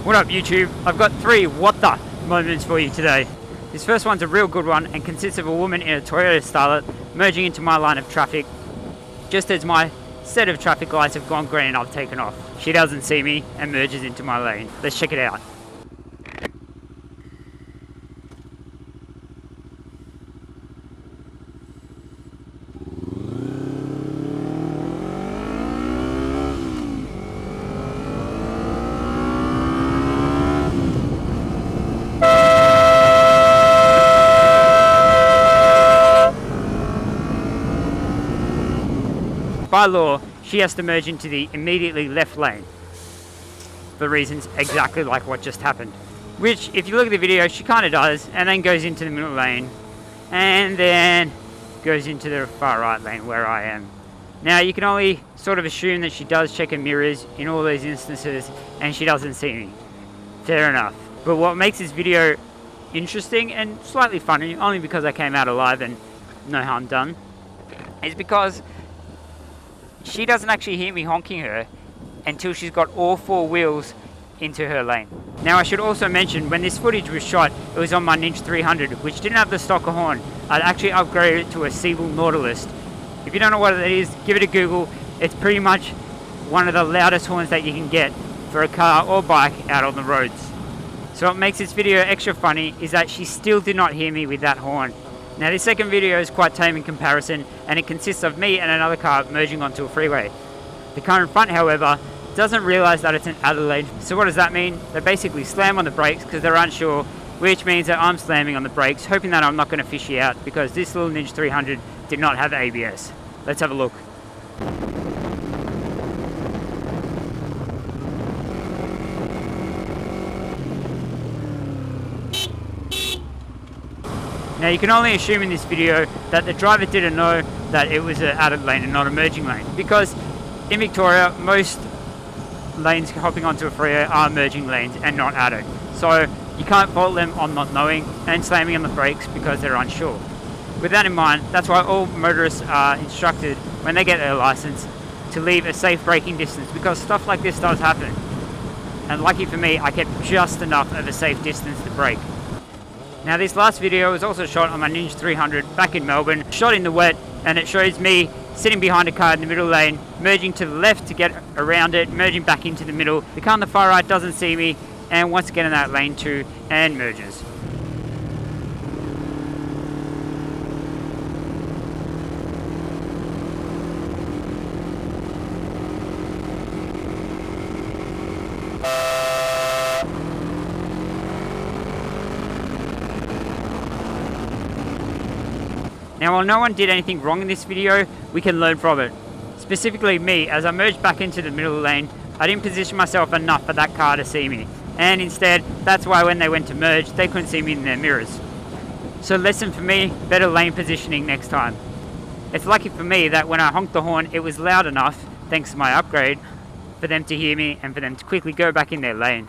What up YouTube? I've got 3 what the moments for you today. This first one's a real good one and consists of a woman in a Toyota Starlet merging into my line of traffic just as my set of traffic lights have gone green and I've taken off. She doesn't see me and merges into my lane. Let's check it out. By law, she has to merge into the immediately left lane for reasons exactly like what just happened. Which, if you look at the video, she kind of does, and then goes into the middle lane, and then goes into the far right lane where I am. Now, you can only sort of assume that she does check her mirrors in all those instances, and she doesn't see me. Fair enough. But what makes this video interesting and slightly funny, only because I came out alive and no harm done, is because she doesn't actually hear me honking her until she's got all 4 wheels into her lane. Now I should also mention, when this footage was shot, it was on my Ninja 300, which didn't have the stocker horn. I'd actually upgraded it to a Siebel Nautilus. If you don't know what it is, give it a Google. It's pretty much one of the loudest horns that you can get for a car or bike out on the roads. So what makes this video extra funny is that she still did not hear me with that horn. Now this second video is quite tame in comparison, and it consists of me and another car merging onto a freeway. The car in front, however, doesn't realise that it's an outer lane. So what does that mean? They basically slam on the brakes because they're unsure, which means that I'm slamming on the brakes, hoping that I'm not going to fish you out because this little Ninja 300 did not have ABS. Let's have a look. Now you can only assume in this video that the driver didn't know that it was an added lane and not a merging lane, because in Victoria most lanes hopping onto a freeway are merging lanes and not added. So you can't fault them on not knowing and slamming on the brakes because they're unsure. With that in mind, that's why all motorists are instructed when they get their license to leave a safe braking distance, because stuff like this does happen. And lucky for me, I kept just enough of a safe distance to brake. Now this last video was also shot on my Ninja 300 back in Melbourne, shot in the wet, and it shows me sitting behind a car in the middle lane, merging to the left to get around it, merging back into the middle. The car on the far right doesn't see me and wants to get in that lane too and merges. Now while no one did anything wrong in this video, we can learn from it. Specifically me, as I merged back into the middle lane, I didn't position myself enough for that car to see me. And instead, that's why when they went to merge, they couldn't see me in their mirrors. So lesson for me, better lane positioning next time. It's lucky for me that when I honked the horn, it was loud enough, thanks to my upgrade, for them to hear me and for them to quickly go back in their lane.